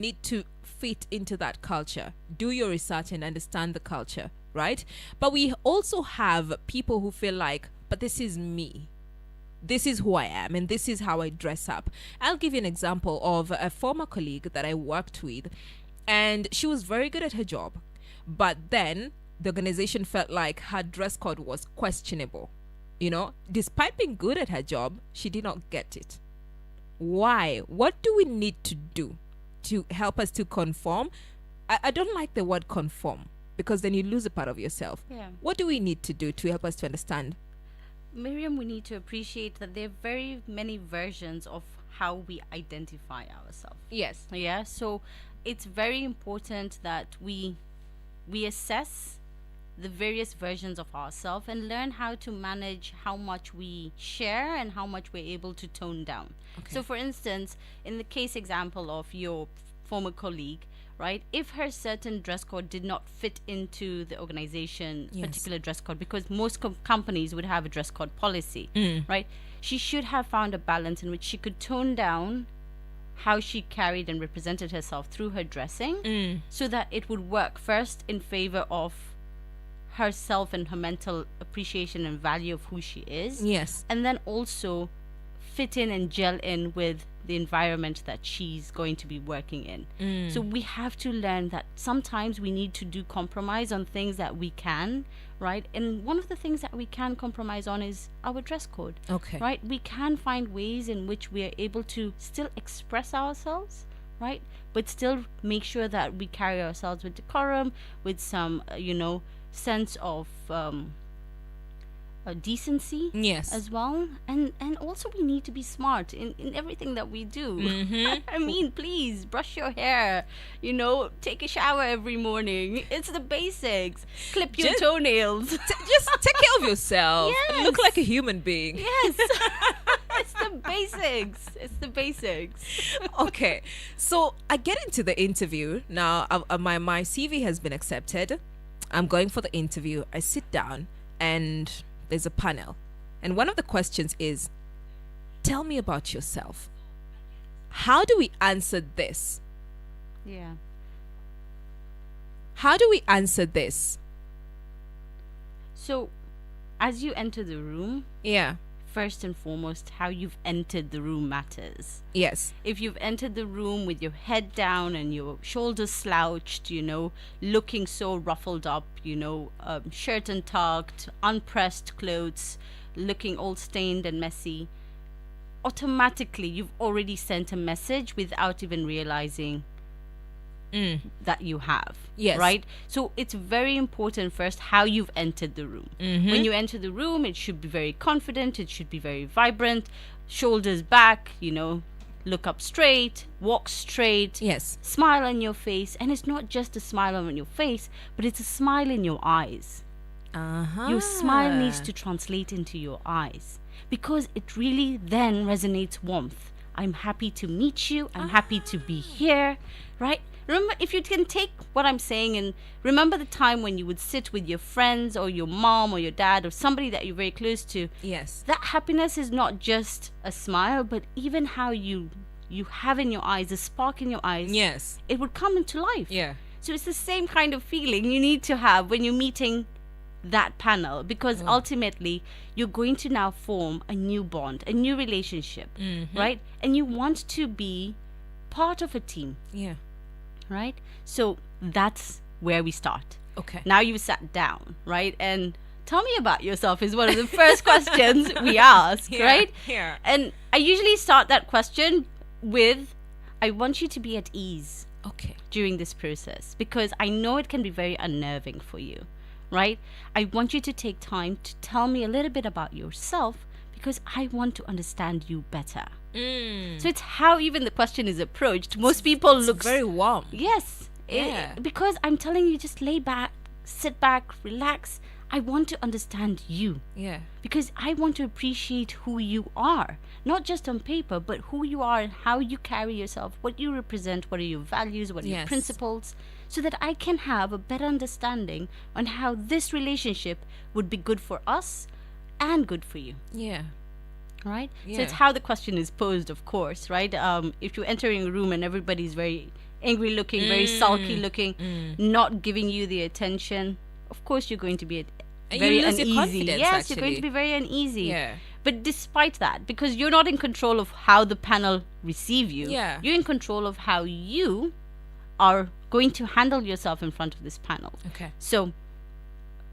need to fit into that culture. Do your research and understand the culture, right? But we also have people who feel like, but this is me. This is who I am and this is how I dress up. I'll give you an example of a former colleague that I worked with, and she was very good at her job. But then the organization felt like her dress code was questionable. You know, despite being good at her job, she did not get it. Why? What do we need to do to help us to conform? I don't like the word conform because then you lose a part of yourself. Yeah. What do we need to do to help us to understand? Miriam, we need to appreciate that there are very many versions of how we identify ourselves. Yes. Yeah, so it's very important that we assess the various versions of ourselves and learn how to manage how much we share and how much we're able to tone down. Okay. So for instance, in the case example of your former colleague, right, if her certain dress code did not fit into the organization Yes. particular dress code, because most companies would have a dress code policy, right, she should have found a balance in which she could tone down how she carried and represented herself through her dressing, so that it would work first in favor of herself and her mental appreciation and value of who she is. Yes. And then also fit in and gel in with the environment that she's going to be working in. So we have to learn that sometimes we need to do compromise on things that we can, right? And one of the things that we can compromise on is our dress code. Okay. Right? We can find ways in which we are able to still express ourselves, right? But still make sure that we carry ourselves with decorum, with some, sense of decency. Yes. As well. And also we need to be smart in everything that we do. I mean, please brush your hair, take a shower every morning. It's the basics. Clip your toenails. Just take care of yourself. Yes. Look like a human being. Yes. It's the basics. It's the basics. Okay. So I get into the interview. Now, my CV has been accepted. I'm going for the interview. I sit down and there's a panel. And one of the questions is, tell me about yourself. How do we answer this? Yeah. How do we answer this? So, as you enter the room, Yeah. first and foremost, how you've entered the room matters. Yes. If you've entered the room with your head down and your shoulders slouched, looking so ruffled up, shirt untucked, unpressed clothes, looking all stained and messy, automatically you've already sent a message without even realizing that you have. Yes. Right? So it's very important first how you've entered the room. When you enter the room, it should be very confident, it should be very vibrant, shoulders back, look up straight, walk straight, Yes. smile on your face. And it's not just a smile on your face, but it's a smile in your eyes. Your smile needs to translate into your eyes, because it really then resonates warmth. I'm happy to meet you. I'm happy to be here, right? Remember, if you can take what I'm saying and remember the time when you would sit with your friends or your mom or your dad or somebody that you're very close to. Yes. That happiness is not just a smile, but even how you have in your eyes, a spark in your eyes. Yes. It would come into life. Yeah. So it's the same kind of feeling you need to have when you're meeting that panel, because ultimately you're going to now form a new bond, a new relationship, right? And you want to be part of a team. Yeah. Right? So that's where we start. Okay. Now you've sat down, right? And tell me about yourself is one of the first questions we ask, right? Yeah. And I usually start that question with, I want you to be at ease Okay. during this process, because I know it can be very unnerving for you, right? I want you to take time to tell me a little bit about yourself, because I want to understand you better. So it's how even the question is approached. Most people look very warm. Yes. Yeah. Because I'm telling you, just lay back, sit back, relax. I want to understand you. Yeah. Because I want to appreciate who you are. Not just on paper, but who you are and how you carry yourself, what you represent, what are your values, what are your Yes. principles, so that I can have a better understanding on how this relationship would be good for us and good for you. Yeah. Right? Yeah. So it's how the question is posed, of course, right? If you're entering a room and everybody's very angry looking, very sulky looking, not giving you the attention, of course you're going to be very you lose uneasy. your confidence, Yes, you're going to actually. be very uneasy. Yeah. But despite that, because you're not in control of how the panel receive you, Yeah. you're in control of how you are going to handle yourself in front of this panel. Okay. So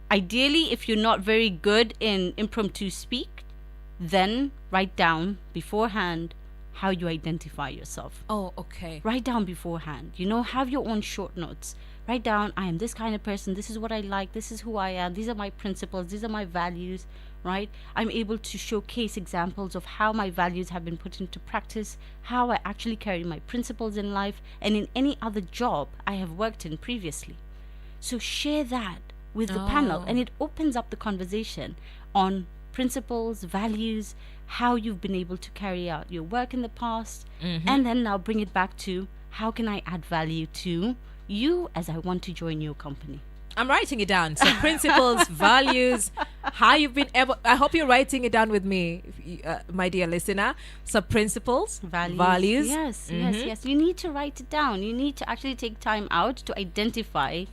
ideally, if you're not very good in impromptu speak, then write down beforehand how you identify yourself. Oh, okay. Write down beforehand. You know, have your own short notes. Write down, I am this kind of person. This is what I like. This is who I am. These are my principles. These are my values, right? I'm able to showcase examples of how my values have been put into practice, how I actually carry my principles in life and in any other job I have worked in previously. So share that with the panel, and it opens up the conversation on principles, values, how you've been able to carry out your work in the past, and then now bring it back to how can I add value to you as I want to join your company. I'm writing it down. So principles, values, how you've been able. I hope you're writing it down with me, my dear listener. So principles, values. Yes, yes. You need to write it down. You need to actually take time out to identify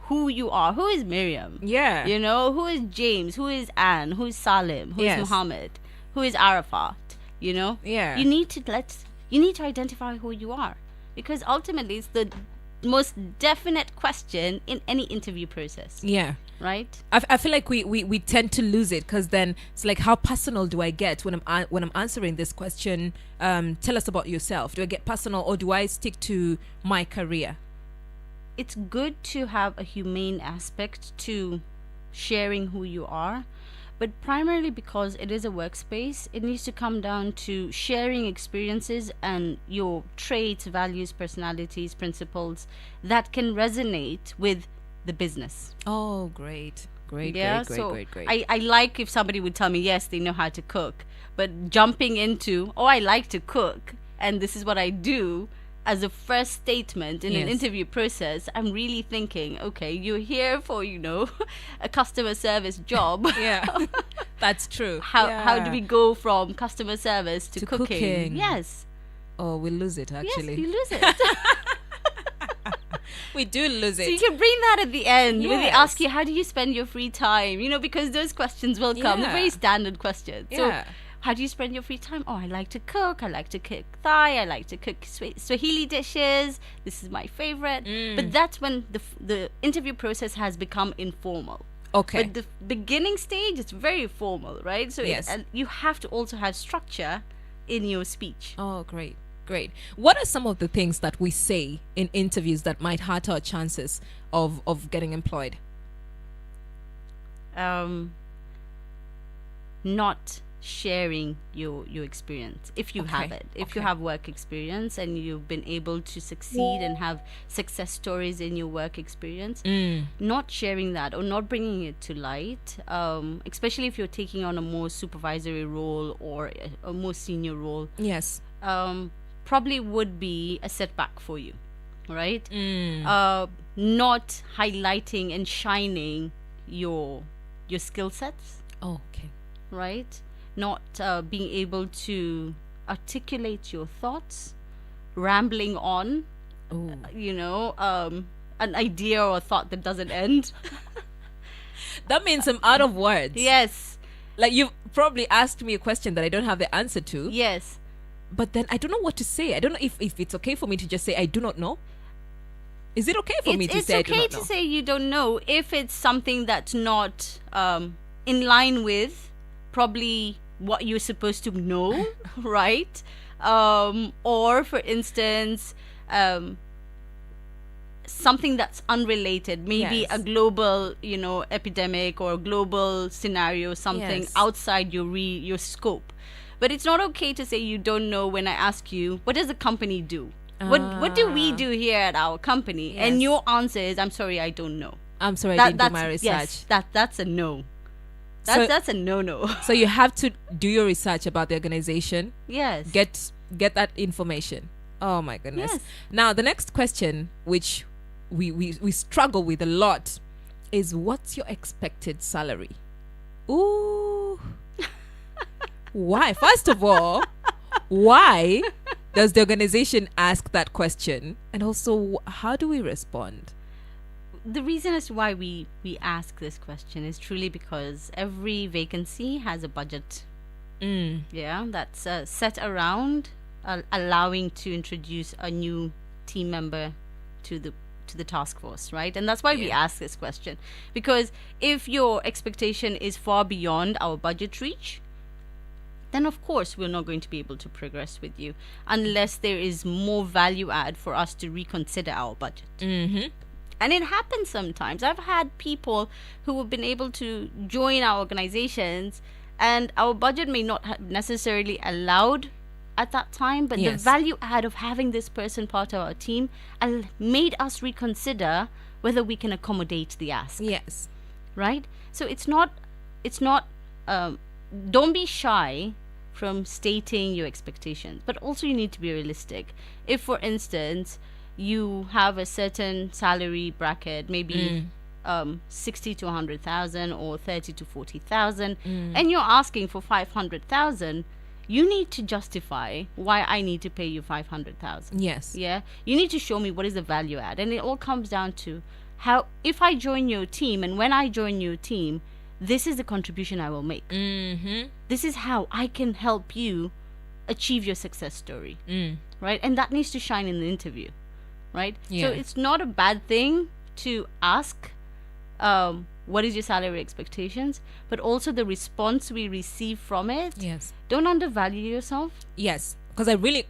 who you are. Who is Miriam? Yeah. You know, who is James? Who is Anne? Who is Salim? Who is Muhammad? Who is Arafat? You know? Yeah. You need to identify who you are, because ultimately it's the most definite question in any interview process. Yeah. Right? I feel like we tend to lose it, because then it's like, how personal do I get when I'm answering this question? Tell us about yourself. Do I get personal, or do I stick to my career? It's good to have a humane aspect to sharing who you are, but primarily because it is a workspace, it needs to come down to sharing experiences and your traits, values, personalities, principles that can resonate with the business. Oh, great. Great. I like if somebody would tell me, yes, they know how to cook, but jumping into, oh, I like to cook and this is what I do, as a first statement in an interview process, I'm really thinking, okay, you're here for, you know, a customer service job. Yeah, that's true. How do we go from customer service to cooking? Yes. Oh, we lose it, actually. Yes, you lose it. We do lose it. So you can bring that at the end when they ask you, how do you spend your free time? You know, because those questions will come. They're very standard questions. So how do you spend your free time? Oh, I like to cook. I like to cook Thai. I like to cook Swahili dishes. This is my favorite. But that's when the interview process has become informal. Okay. But the beginning stage, it's very formal, right? So and you have to also have structure in your speech. Oh, great. Great. What are some of the things that we say in interviews that might hurt our chances of getting employed? Not sharing your experience, if you have it, if you have work experience and you've been able to succeed and have success stories in your work experience, not sharing that or not bringing it to light, especially if you're taking on a more supervisory role or a more senior role, probably would be a setback for you, right? Not highlighting and shining your skill sets, right? Not being able to articulate your thoughts, rambling on, you know, an idea or a thought that doesn't end. That means I'm out of words. Yes. Like, you've probably asked me a question that I don't have the answer to. Yes. But then I don't know what to say. I don't know if it's okay for me to just say I do not know. Is it okay for me to say I do not know? It's okay to say you don't know if it's something that's not in line with probably what you're supposed to know, right? Or for instance, something that's unrelated, maybe a global, you know, epidemic or a global scenario, something outside your scope. But it's not okay to say you don't know when I ask you, what does the company do? What do we do here at our company? And your answer is, I'm sorry, I don't know. I'm sorry, I didn't do my research. Yes, that's a no. That's a no-no. So you have to do your research about the organization. Yes. Get that information. Oh my goodness. Yes. Now the next question, which we struggle with a lot, is what's your expected salary? Ooh. Why? First of all, why? Does the organization ask that question? And also, how do we respond? The reason as to why we ask this question is truly because every vacancy has a budget. Yeah, that's set around allowing to introduce a new team member to the task force, right? And that's why we ask this question, because if your expectation is far beyond our budget reach, then of course we're not going to be able to progress with you unless there is more value add for us to reconsider our budget. And it happens sometimes. I've had people who have been able to join our organizations, and our budget may not have necessarily allowed at that time, but the value add of having this person part of our team made us reconsider whether we can accommodate the ask. Yes. Right? So it's not don't be shy from stating your expectations, but also you need to be realistic. If, for instance, you have a certain salary bracket, maybe 60 to 100,000 or 30 to 40,000, and you're asking for 500,000, you need to justify why I need to pay you 500,000. Yes. Yeah. You need to show me what is the value add, and it all comes down to how, if I join your team, and when I join your team, this is the contribution I will make. This is how I can help you achieve your success story. Right? And that needs to shine in the interview. Right? Yeah. So it's not a bad thing to ask what is your salary expectations, but also the response we receive from it. Yes. Don't undervalue yourself. Yes. Because that we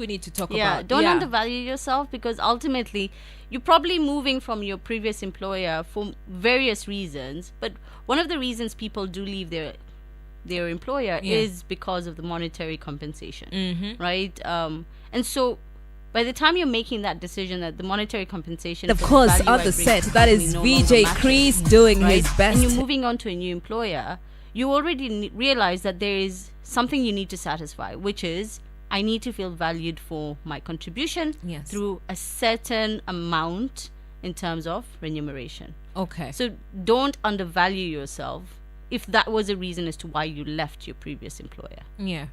need to talk about. Don't undervalue yourself, because ultimately you're probably moving from your previous employer for various reasons, but one of the reasons people do leave their employer is because of the monetary compensation, right? And so by the time you're making that decision, that the monetary compensation, of course, on the set, that is VJ Chris doing his best, and you're moving on to a new employer, you already realize that there is something you need to satisfy, which is, I need to feel valued for my contribution through a certain amount in terms of remuneration. Okay. So don't undervalue yourself if that was a reason as to why you left your previous employer. Yeah.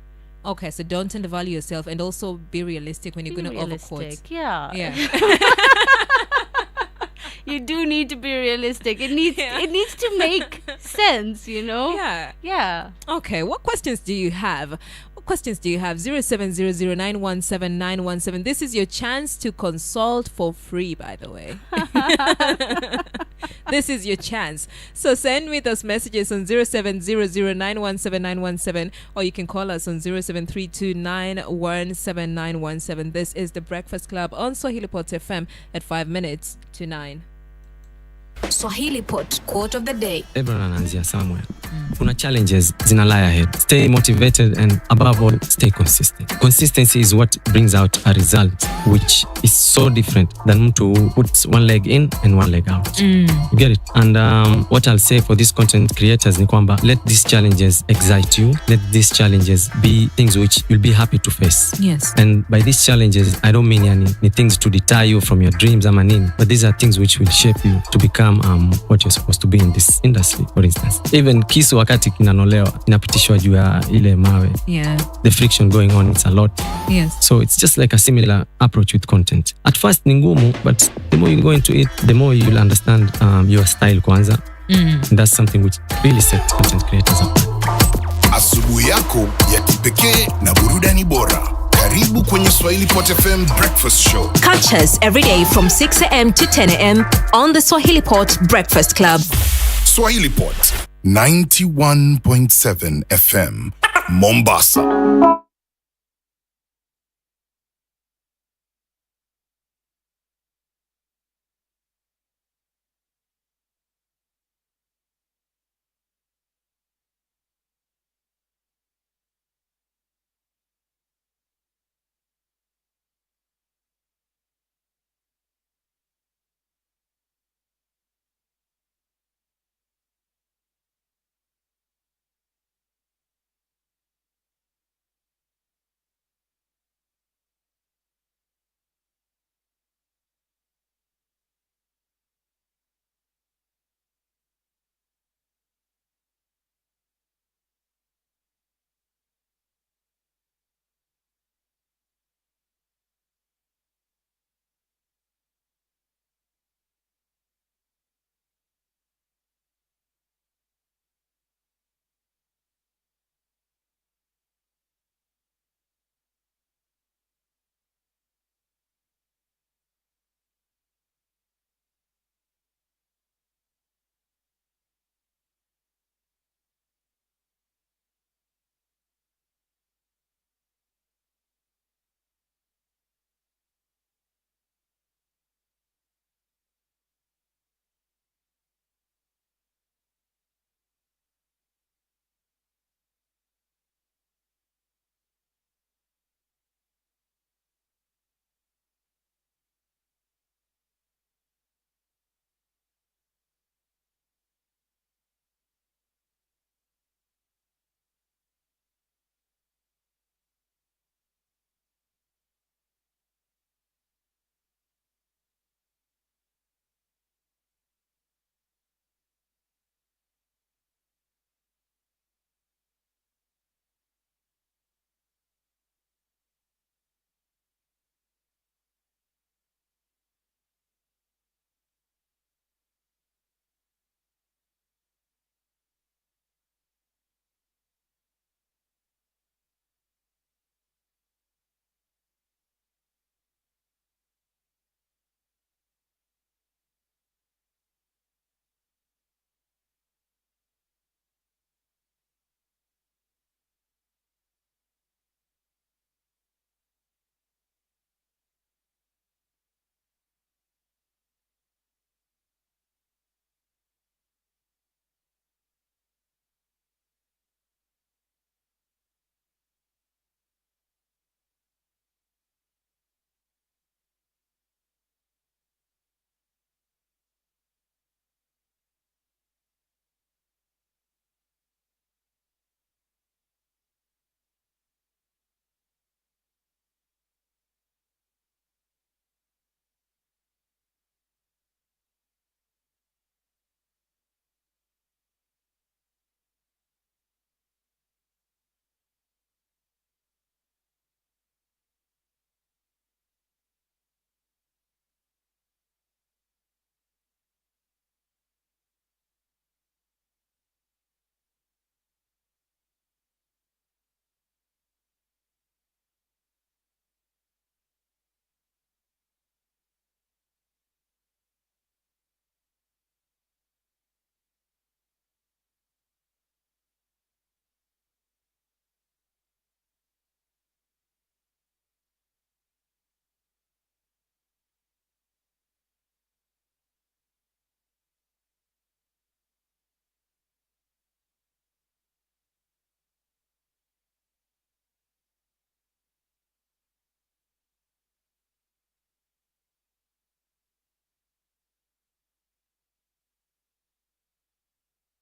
Okay, so don't undervalue yourself, and also be realistic when you're going to overquote. Yeah. You do need to be realistic. It needs to make sense, you know? Yeah. Okay, what questions do you have? 0700917917. This is your chance to consult for free, by the way. This is your chance. So send me those messages on 0700917917, or you can call us on 0732917917. This is the Breakfast Club on SwahiliPot FM at 5 minutes to 9. SwahiliPot quote of the day. Everyone anaanzia somewhere. Kuna challenges zina lie ahead. Stay motivated, and above all, stay consistent. Consistency is what brings out a result which is so different than mtu who puts one leg in and one leg out. You get it? And what I'll say for these content creators ni kwamba, let these challenges excite you. Let these challenges be things which you'll be happy to face. Yes. And by these challenges, I don't mean ni things to deter you from your dreams ama nini, but these are things which will shape you to become what you're supposed to be in this industry. For instance, even kisu wakati kinanolewa inapitishwa juu ya ile mawe. The friction going on, it's a lot. So it's just like a similar approach with content. At first ni ngumu, but the more you go into it, the more you'll understand your style kwanza. And that's something which really sets content creators apart. Asubuhi yako ya kipekee na burudani bora. Karibu kwenye SwahiliPot FM Breakfast Show. Catch us every day from 6 a.m. to 10 a.m. on the SwahiliPot Breakfast Club. SwahiliPot 91.7 FM Mombasa.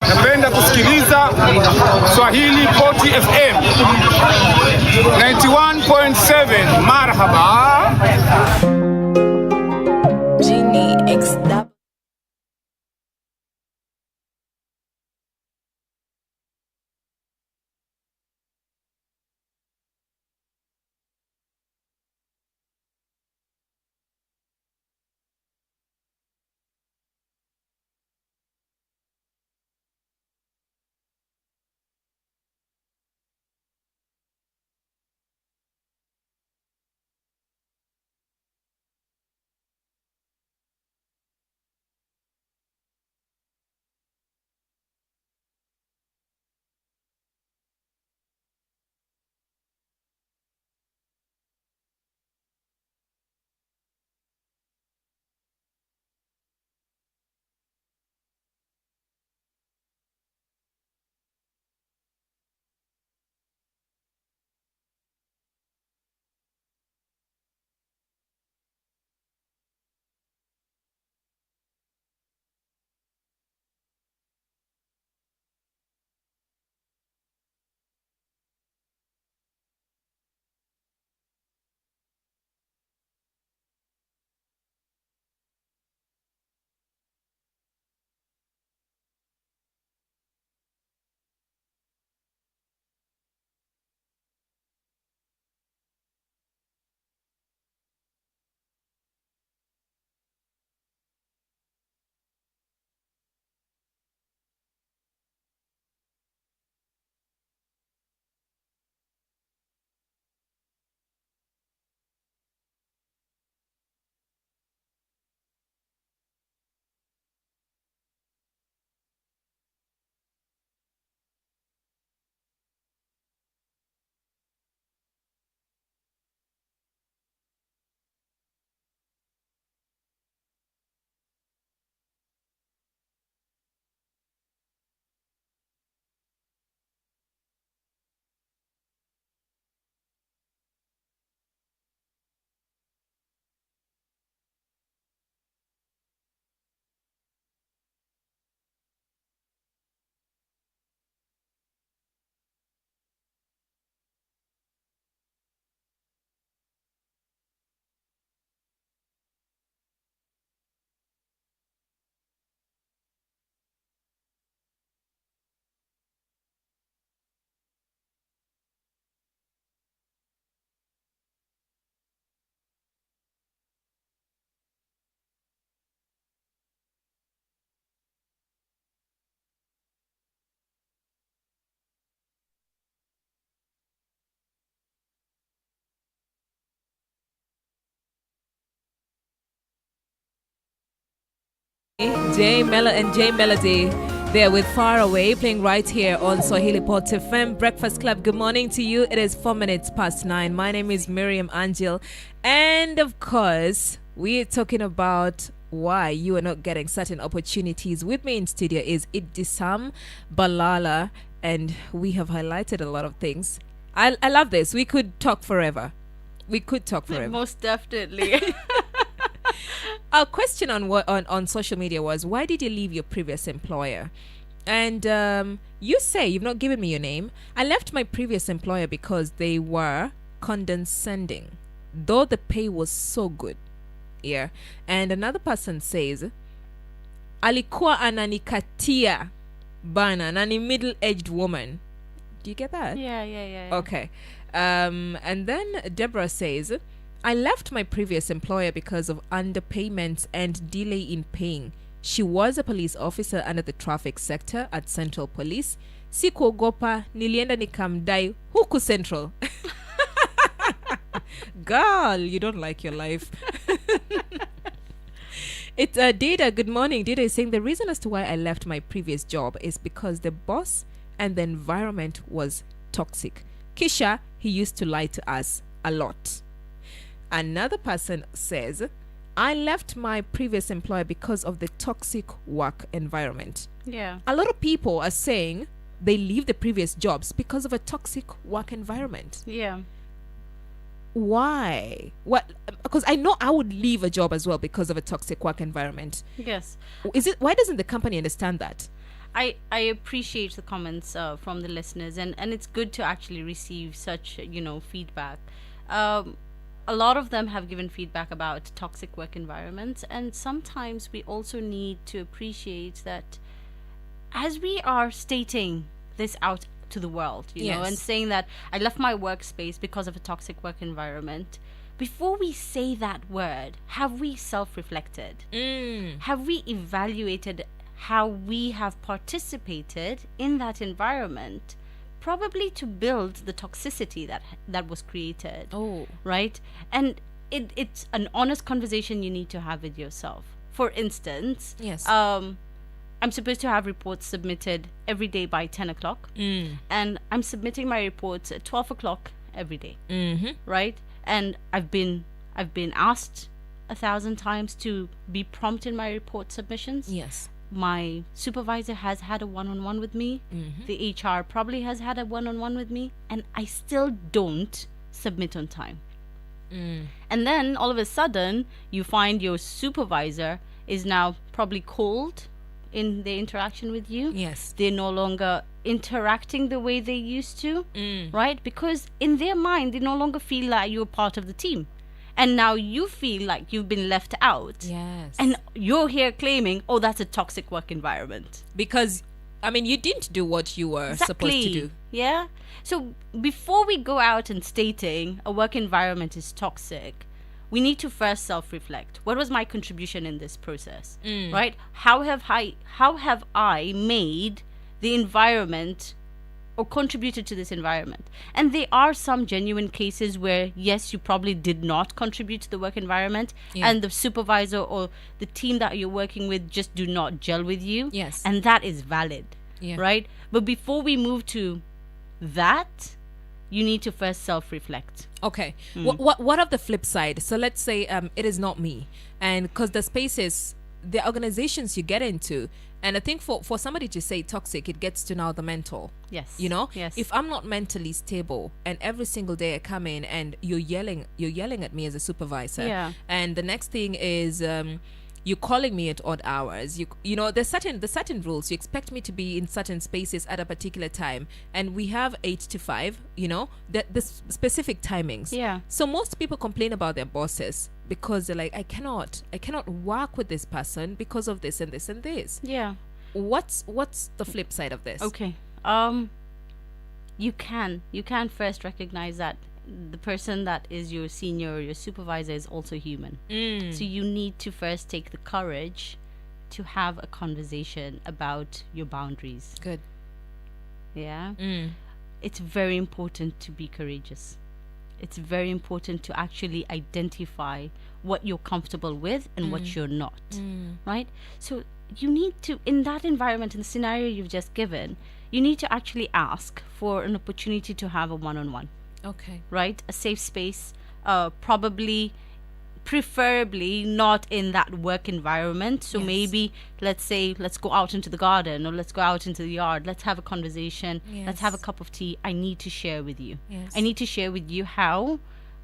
Napenda kusikiliza SwahiliPot FM 91.7. Marhaba. Genie XW. J Melody there with Far Away, playing right here on SwahiliPot FM Breakfast Club. Good morning to you. It is 4 minutes past 9. My name is Miriam Angill, and of course we're talking about why you are not getting certain opportunities. With me in studio is Ibtisam Balala, and we have highlighted a lot of things. I love this. We could talk forever. Most definitely. Our question on social media was, why did you leave your previous employer? And you say, you've not given me your name. I left my previous employer because they were condescending, though the pay was so good. Yeah. And another person says, alikuwa ananikatia bana, nani middle-aged woman. Do you get that? Yeah. Okay. And then Deborah says, I left my previous employer because of underpayments and delay in paying. She was a police officer under the traffic sector at Central Police. Sikuogopa, nilienda nikamdai huku Central. Girl, you don't like your life. It's Dida. Good morning. Dida is saying the reason as to why I left my previous job is because the boss and the environment was toxic. Kisha, he used to lie to us a lot. Another person says, I left my previous employer because of the toxic work environment. Yeah. A lot of people are saying they leave the previous jobs because of a toxic work environment. Yeah. Why? What? Because I know I would leave a job as well because of a toxic work environment. Yes. Why doesn't the company understand that? I appreciate the comments from the listeners, and it's good to actually receive such feedback. A lot of them have given feedback about toxic work environments, and sometimes we also need to appreciate that as we are stating this out to the world, and saying that I left my workspace because of a toxic work environment. Before we say that word, have we self-reflected? Have we evaluated how we have participated in that environment, probably to build the toxicity that was created? Right? And it's an honest conversation you need to have with yourself. For instance, I'm supposed to have reports submitted every day by 10 o'clock, and I'm submitting my reports at 12 o'clock every day, right? And I've been asked 1,000 times to be prompt in my report submissions. Yes. My supervisor has had a one-on-one with me. The HR probably has had a one-on-one with me, and I still don't submit on time. And then all of a sudden, you find your supervisor is now probably cold in their interaction with you. Yes. They're no longer interacting the way they used to, right? Because in their mind, they no longer feel like you're part of the team. And now you feel like you've been left out. Yes. And you're here claiming, oh, that's a toxic work environment. Because, I mean, you didn't do what you were supposed to do. Yeah? So before we go out and stating a work environment is toxic, we need to first self-reflect. What was my contribution in this process, right? How have I made the environment or contributed to this environment? And there are some genuine cases where, yes, you probably did not contribute to the work environment, and the supervisor or the team that you're working with just do not gel with you. Yes. And that is valid, right? But before we move to that, you need to first self-reflect. Okay. What of the flip side? So let's say it is not me, and because the spaces, the organizations you get into, and I think for somebody to say toxic, it gets to now the mental. Yes. Yes. If I'm not mentally stable, and every single day I come in and you're yelling at me as a supervisor, and the next thing is you're calling me at odd hours. You know, there's certain rules. You expect me to be in certain spaces at a particular time, and we have 8 to 5. The specific timings. Yeah. So most people complain about their bosses because they're like, I cannot work with this person because of this and this and this. Yeah. What's the flip side of this? Okay. You can first recognize that the person that is your senior or your supervisor is also human. So you need to first take the courage to have a conversation about your boundaries. Good. Yeah. It's very important to be courageous. It's very important to actually identify what you're comfortable with and what you're not. Right? So you need to, in that environment, in the scenario you've just given, you need to actually ask for an opportunity to have a one-on-one. Okay. Right? A safe space, preferably not in that work environment. So maybe, let's go out into the garden, or let's go out into the yard. Let's have a conversation. Let's have a cup of tea. I need to share with you. I need to share with you how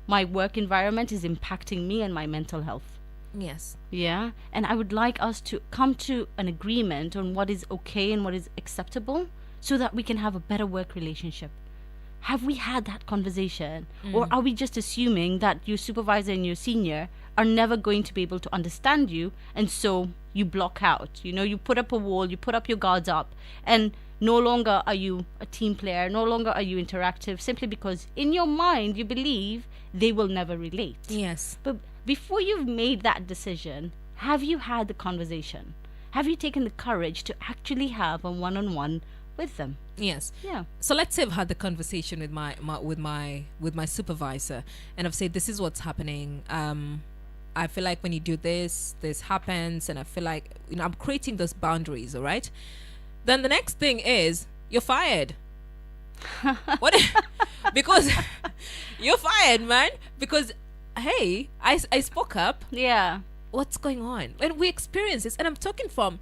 my work environment is impacting me and my mental health. Yes. Yeah. And I would like us to come to an agreement on what is okay and what is acceptable, so that we can have a better work relationship. Have we had that conversation? Or are we just assuming that your supervisor and your senior are never going to be able to understand you, and so you block out? You put up a wall, you put up your guards up, and no longer are you a team player, no longer are you interactive, simply because in your mind you believe they will never relate. Yes. But before you've made that decision, have you had the conversation? Have you taken the courage to actually have a one-on-one with them? Yes. Yeah. So let's say I've had the conversation with my supervisor, and I've said, this is what's happening. I feel like when you do this happens, and I feel like I'm creating those boundaries. All right. Then the next thing is you're fired. What? Because you're fired, man. Because hey, I spoke up. Yeah. What's going on? And we experience this, and I'm talking from.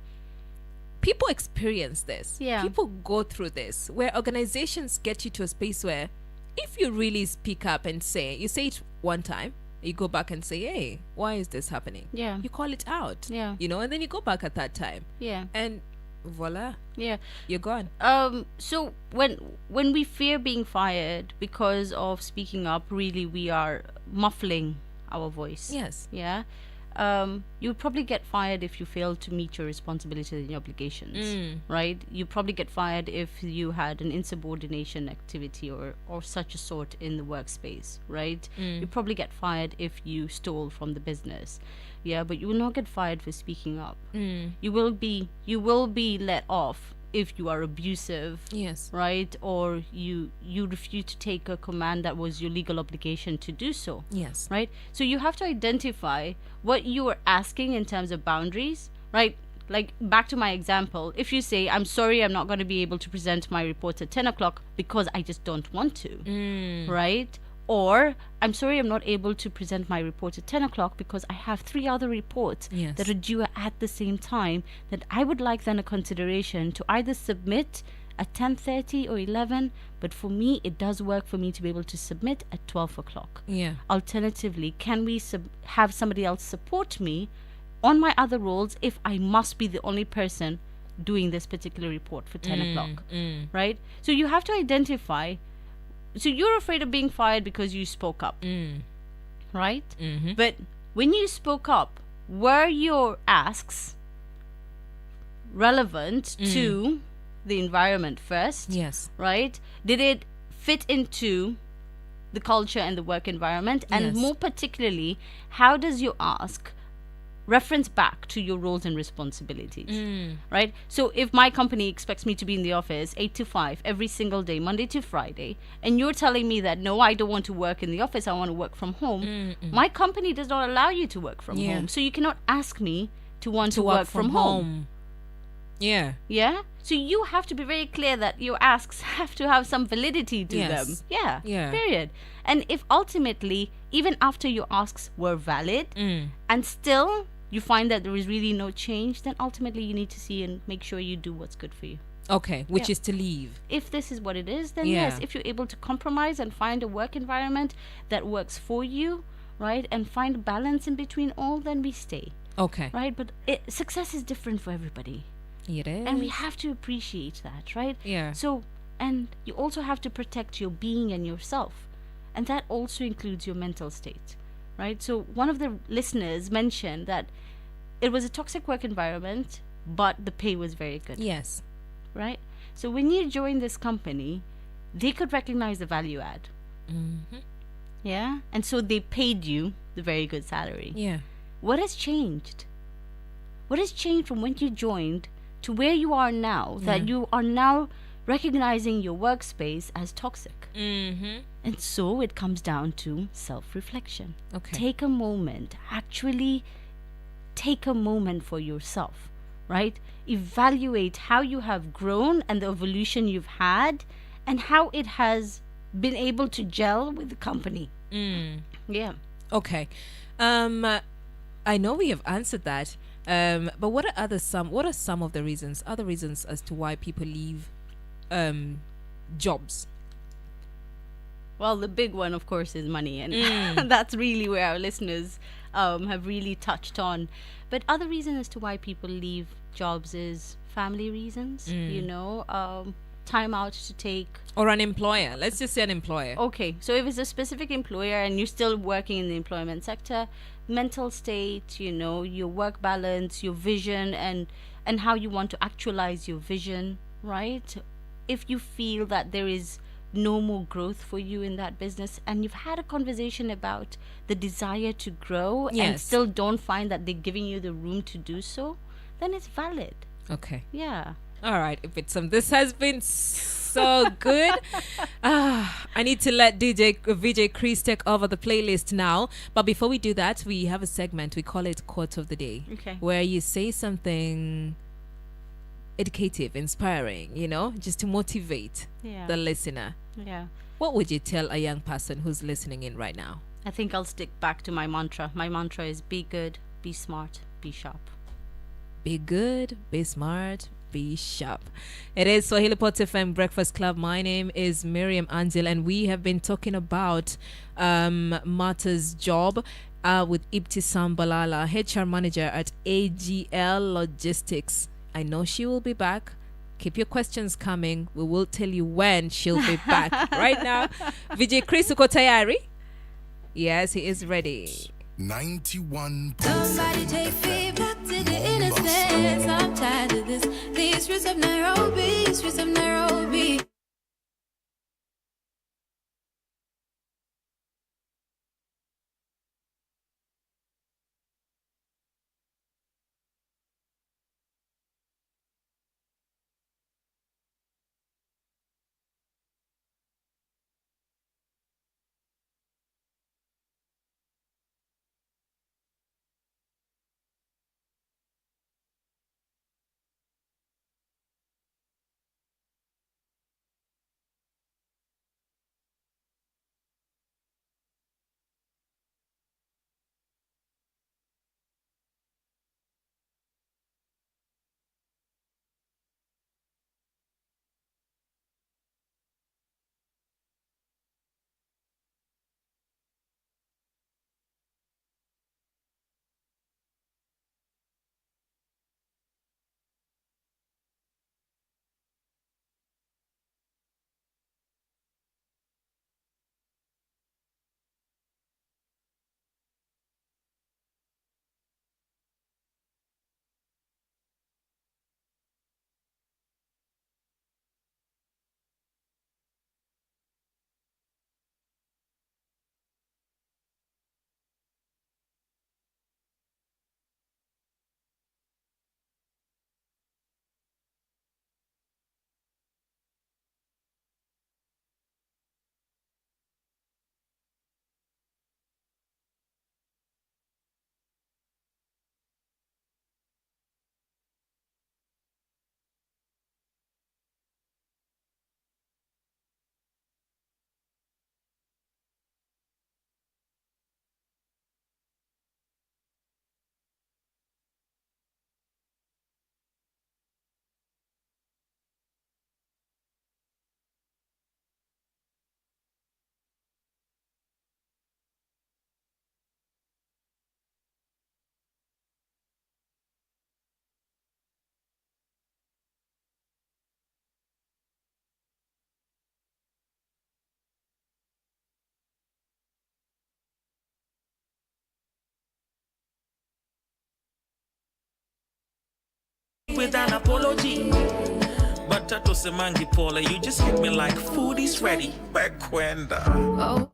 People experience this. Yeah. People go through this, where organizations get you to a space where if you really speak up and you say it one time, you go back and say, hey, why is this happening? Yeah. You call it out. Yeah. And then you go back at that time. Yeah. And Voila. Yeah. You're gone. So when we fear being fired because of speaking up, really we are muffling our voice. Yes. Yeah. You would probably get fired if you fail to meet your responsibilities and your obligations, right? You probably get fired if you had an insubordination activity or such a sort in the workspace, right? You probably get fired if you stole from the business. Yeah, but you will not get fired for speaking up. You will be let off if you are abusive, Yes. right? Or you refuse to take a command that was your legal obligation to do so. Yes. Right? So you have to identify what you are asking in terms of boundaries, right? Like back to my example, if you say, I'm sorry, I'm not going to be able to present my report at 10 o'clock because I just don't want to, right? Or, I'm sorry, I'm not able to present my report at 10 o'clock because I have 3 other reports Yes. that are due at the same time that I would like then a consideration to either submit at 10:30 or 11, but for me, it does work for me to be able to submit at 12 o'clock. Yeah. Alternatively, can we have somebody else support me on my other roles if I must be the only person doing this particular report for 10 o'clock, right? So you have to identify. So you're afraid of being fired because you spoke up, right? But when you spoke up, were your asks relevant to the environment first? Yes. Right? Did it fit into the culture and the work environment? And Yes. more particularly, how does your ask reference back to your roles and responsibilities, right? So if my company expects me to be in the office 8 to 5 every single day, Monday to Friday, and you're telling me that, no, I don't want to work in the office, I want to work from home, my company does not allow you to work from Yeah. home. So you cannot ask me to want to work from home. Yeah. Yeah? So you have to be very clear that your asks have to have some validity to Yes. them. Yeah. Yeah. Period. And if ultimately, even after your asks were valid, and still you find that there is really no change, then ultimately you need to see and make sure you do what's good for you. Okay. Which Yeah. is to leave. If this is what it is, then Yeah. yes. If you're able to compromise and find a work environment that works for you, right, and find balance in between all, then we stay, Okay. right? But success is different for everybody. It is. And we have to appreciate that, right? Yeah. So, and you also have to protect your being and yourself. And that also includes your mental state, right? So, one of the listeners mentioned that it was a toxic work environment, but the pay was very good, Yes. right? So, when you join this company, they could recognize the value add. Yeah? And so they paid you the very good salary. Yeah. What has changed? What has changed from when you joined to where you are now, that you are now recognizing your workspace as toxic? And so it comes down to self-reflection. Okay. Take a moment, actually take a moment for yourself, right? Evaluate how you have grown and the evolution you've had and how it has been able to gel with the company. Yeah. Okay. I know we have answered that. But what are some of the reasons, other reasons as to why people leave jobs? Well, the big one, of course, is money. And that's really where our listeners have really touched on. But other reason as to why people leave jobs is family reasons, time out to take. Or an employer. Let's just say an employer. Okay, so if it's a specific employer and you're still working in the employment sector, mental state, your work balance, your vision, and how you want to actualize your vision, right? If you feel that there is no more growth for you in that business and you've had a conversation about the desire to grow and Yes. still don't find that they're giving you the room to do so, then it's valid. Okay. Yeah. All right. If it's this has been so good. I need to let VJ Chris take over the playlist now. But before we do that, we have a segment. We call it Quote of the Day. Okay. Where you say something educative, inspiring, just to motivate Yeah. the listener. Yeah. What would you tell a young person who's listening in right now? I think I'll stick back to my mantra. My mantra is be good, be smart, be sharp. Be good, be smart, be sharp. It is SwahiliPot FM Breakfast Club. My name is Miriam Angill, and we have been talking about Martha's job with Ibtisam Balala, HR manager at AGL Logistics. I know she will be back. Keep your questions coming. We will tell you when she'll be back. Right now, VJ Chris uko tayari? Yes, he is ready. 91. Somebody take me back to the innocence. I'm tired of this. These streets of Nairobi, streets of Nairobi. With an apology, but Tato Semangi Paula, you just hit me like food is ready. Bekwenda. Oh.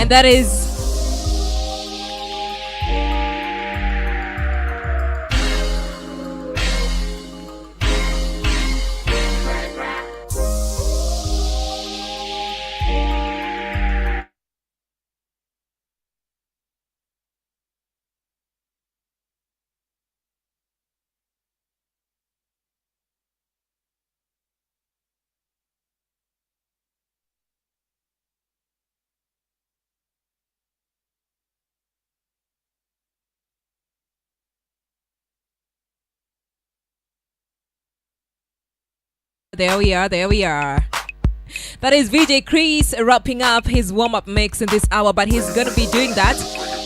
And that is There we are. That is VJ Chris wrapping up his warm-up mix in this hour, but he's going to be doing that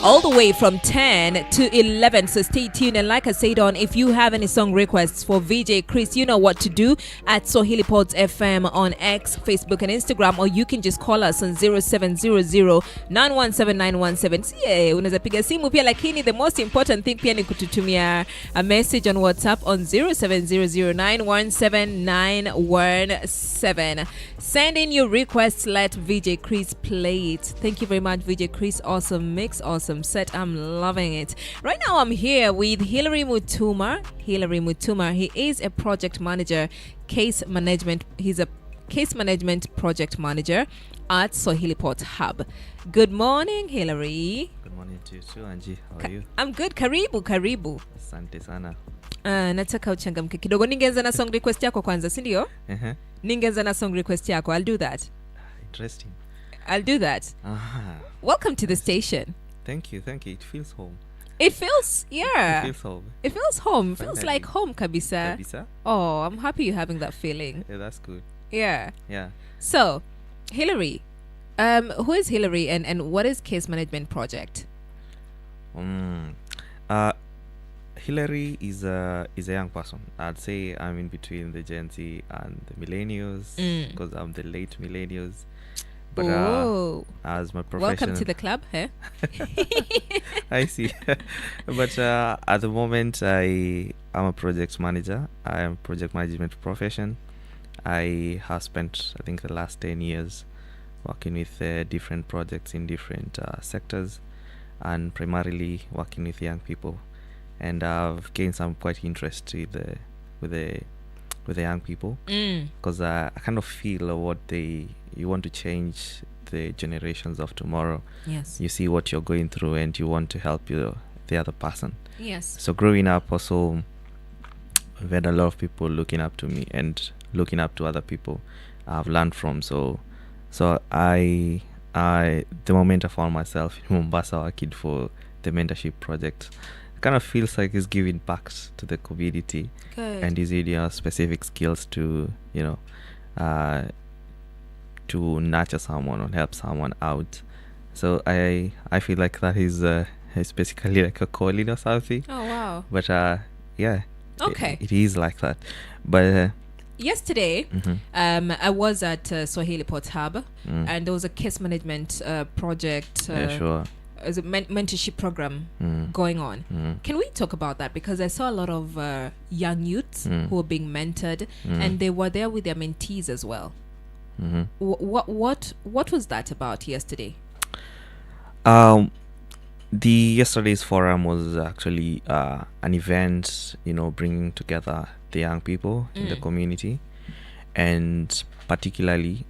all the way from 10 to 11, so stay tuned. And like I said if you have any song requests for VJ Chris, you know what to do at SwahiliPot FM on X, Facebook and Instagram, or you can just call us on 0700-917-917. Yeah, unaweza piga simu pia, lakini the most important thing pia ni kututumia a message on WhatsApp on 0700-917-917. Send in your requests, let VJ Chris play it. Thank you very much, VJ Chris. Awesome mix, awesome set. I'm loving it. Right now I'm here with Hilary Mutuma. He is a project manager, case management. He's a case management project manager at SwahiliPot Hub. Good morning, Hilary. Good morning to you too, Angie. How are you? I'm good. Karibu. Asante sana. Nataka uchangamke kidogo. Ningeanza na song request yako kwanza, si ndio? Ningeanza na song request yako. I'll do that. Interesting. I'll do that. Welcome to the station. Thank you. It feels home. It feels, yeah. It feels home. It feels home. Finally. Feels like home, kabisa. Oh, I'm happy you're having that feeling. Yeah, that's good. Yeah. Yeah. So, Hilary, who is Hilary and what is Case Management Project? Hilary is a young person. I'd say I'm in between the Gen Z and the millennials because I'm the late millennials. But as my profession, welcome to the club, huh? I see. But at the moment, I'm a project manager. I am project management profession. I have spent, I think, the last 10 years working with different projects in different sectors, and primarily working with young people. And I've gained some quite interest with the young people because I kind of feel what you want to change the generations of tomorrow. Yes. You see what you're going through and you want to help the other person. Yes. So growing up also, I've had a lot of people looking up to me and looking up to other people I've learned from. So I the moment I found myself in Mombasa working for the mentorship project, kind of feels like it's giving back to the community. Good. And using specific skills to to nurture someone or help someone out. So I feel like that is it's basically like a calling or something. Oh wow. But yeah. Okay. It is like that. But yesterday, I was at SwahiliPot Hub, and there was a case management project. Sure. As a mentorship program going on. Can we talk about that? Because I saw a lot of young youths who were being mentored, and they were there with their mentees as well. What was that about yesterday? The yesterday's forum was actually an event, bringing together the young people in the community, and particularly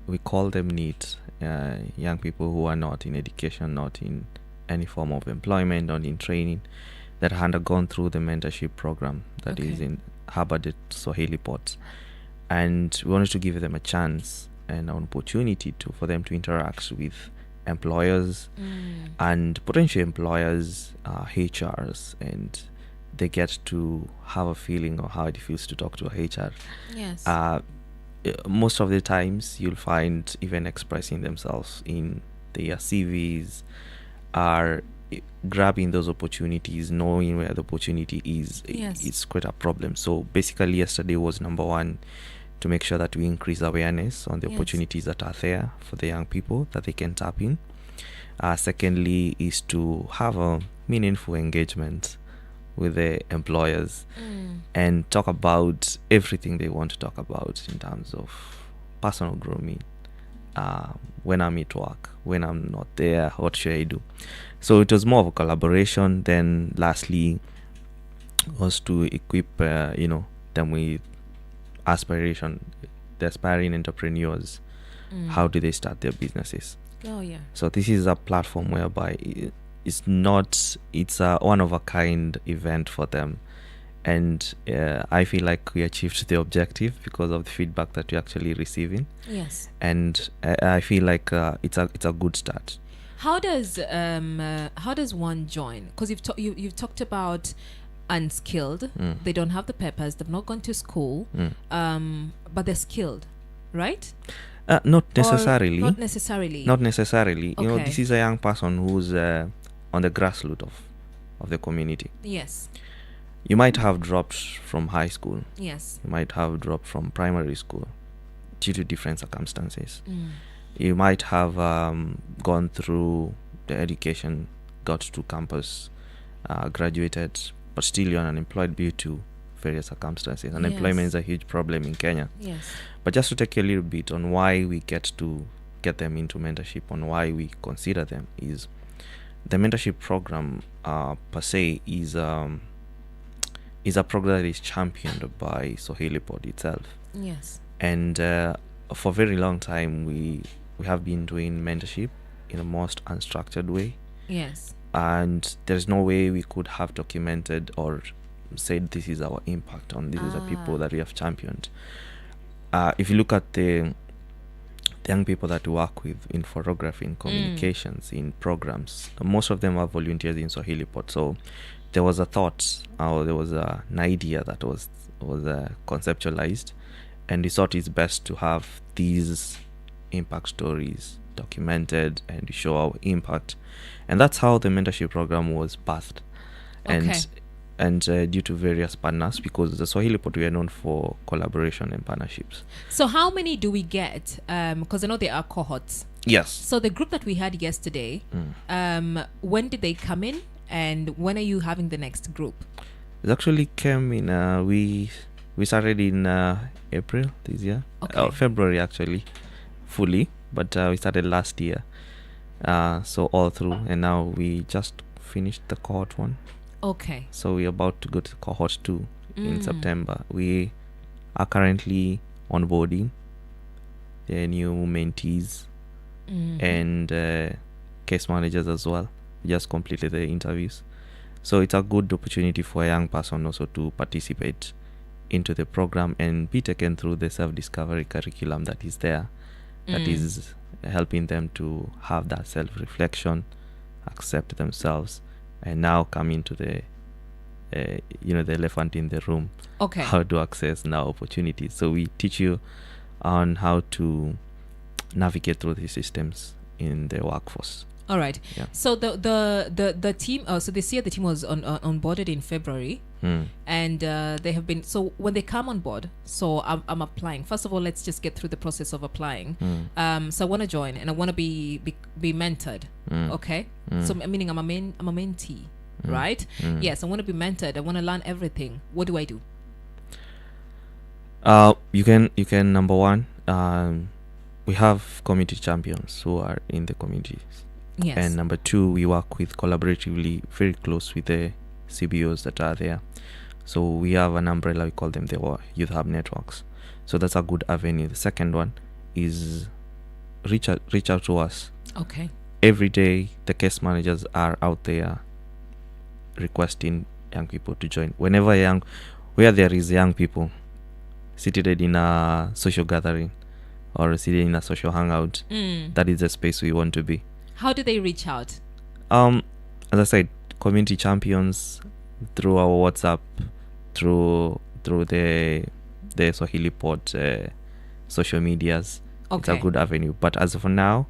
we call them NEET. Young people who are not in education, not in any form of employment, not in training, that have undergone through the mentorship program that is in Harvard at SwahiliPot. And we wanted to give them a chance and an opportunity for them to interact with employers and potential employers, HRs, and they get to have a feeling of how it feels to talk to a HR. Yes. Most of the times you'll find even expressing themselves in their CVs are grabbing those opportunities, knowing where the opportunity is. Yes. It's quite a problem. So basically yesterday was number one, to make sure that we increase awareness on the opportunities that are there for the young people that they can tap in. Secondly is to have a meaningful engagement with the employers and talk about everything they want to talk about in terms of personal grooming, when I'm at work, when I'm not there, what should I do? So it was more of a collaboration. Then lastly was to equip them with the aspiring entrepreneurs. How do they start their businesses? Oh yeah. So this is a platform whereby it's a one of a kind event for them, and I feel like we achieved the objective because of the feedback that we're actually receiving. Yes. And I feel like it's a good start. How does one join? Because you've talked about unskilled. They don't have the peppers. They've not gone to school. But they're skilled, right? Not necessarily. Not necessarily. Not necessarily. Okay. This is a young person who's on the grassroots of the community. Yes. You might have dropped from high school. Yes. You might have dropped from primary school due to different circumstances. You might have gone through the education, got to campus, graduated, but still you're unemployed due to various circumstances. Unemployment is a huge problem in Kenya. Yes. But just to take a little bit on why we get them into mentorship, on why we consider them, is the mentorship program per se is a program that is championed by SwahiliPot itself. Yes. And for a very long time we have been doing mentorship in a most unstructured way. Yes. And there's no way we could have documented or said this is our impact on these are the people that we have championed. If you look at the young people that we work with in photography, in communications, in programs, most of them are volunteers in SwahiliPot. So there was a thought, or there was an idea that was conceptualized, and we thought it's best to have these impact stories documented and show our impact. And that's how the mentorship program was birthed. And due to various partners, because the SwahiliPot, we are known for collaboration and partnerships. So how many do we get? Because I know there are cohorts. Yes. So the group that we had yesterday, when did they come in, and when are you having the next group? It actually came in, we started in April this year. Okay. February actually, fully, but we started last year. So all through, and now we just finished the cohort 1. Okay. So we're about to go to cohort 2 in September. We are currently onboarding the new mentees and case managers as well. We just completed the interviews. So it's a good opportunity for a young person also to participate into the program and be taken through the self-discovery curriculum that is there, that is helping them to have that self-reflection, accept themselves, and now come into the the elephant in the room. Okay. How to access now opportunities. So we teach you on how to navigate through these systems in the workforce. All right. Yeah. So the team. So this year the team was onboarded in February, and they have been. So when they come on board, so I'm applying. First of all, let's just get through the process of applying. So I want to join, and I want to be mentored. Okay. So meaning I'm a mentee, right? Yes, I want to be mentored. I want to learn everything. What do I do? You can number one. We have community champions who are in the communities. Yes. And number 2, we work with collaboratively, very close with the CBOs that are there. So we have an umbrella, we call them the Youth Hub Networks. So that's a good avenue. The second one is reach out to us. Okay. Every day, the case managers are out there requesting young people to join. Where there is young people seated in a social gathering or seated in a social hangout, that is the space we want to be. How do they reach out? As I said, community champions, through our WhatsApp, through the SwahiliPot social medias. Okay. It's a good avenue. But as of now,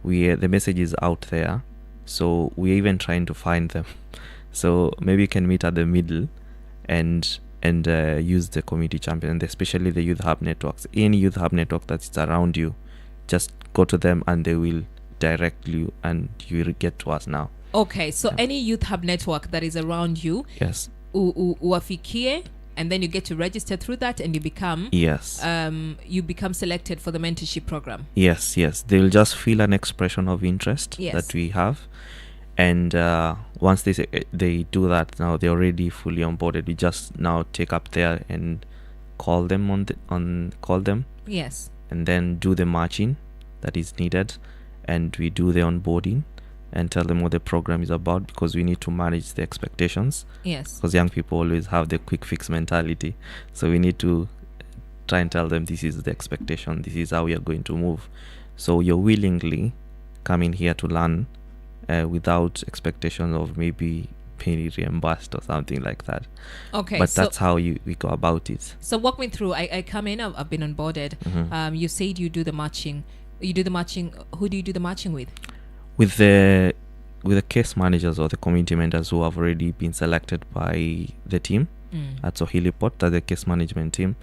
the message is out there, so we're even trying to find them. So maybe you can meet at the middle and use the community champion, and especially the Youth Hub networks. Any Youth Hub network that's around you, just go to them and they will direct you, and you will get to us now. Okay, so any Youth Hub network that is around you, yes, uwafikie and then you get to register through that, and you become Yes. you become selected for the mentorship program. Yes, yes. They'll just feel an expression of interest Yes. that we have. And once they do that, now they're already fully onboarded. We just now take up there and call them call them. Yes. And then do the matching that is needed, and we do the onboarding and tell them what the program is about, because we need to manage the expectations. Yes. Because young people always have the quick fix mentality, so we need to try and tell them this is the expectation, this is how we are going to move. So you're willingly coming here to learn without expectation of maybe paying reimbursed or something like that. Okay, but so that's how we go about it. So walk me through. I come in, I've been onboarded. You said you do the matching. You do the matching. Who do you do the matching with? With the case managers or the community mentors who have already been selected by the team at SwahiliPot, that's the case management team.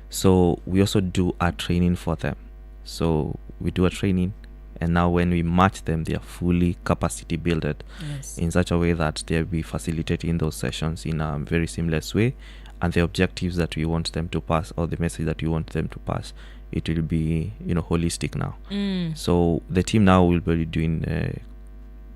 So we also do a training for them. So we do a training, and now when we match them, they are fully capacity builded in such a way that they'll be facilitating those sessions in a very seamless way, and the objectives that we want them to pass, or the message that we want them to pass, it will be holistic now. So the team now will be doing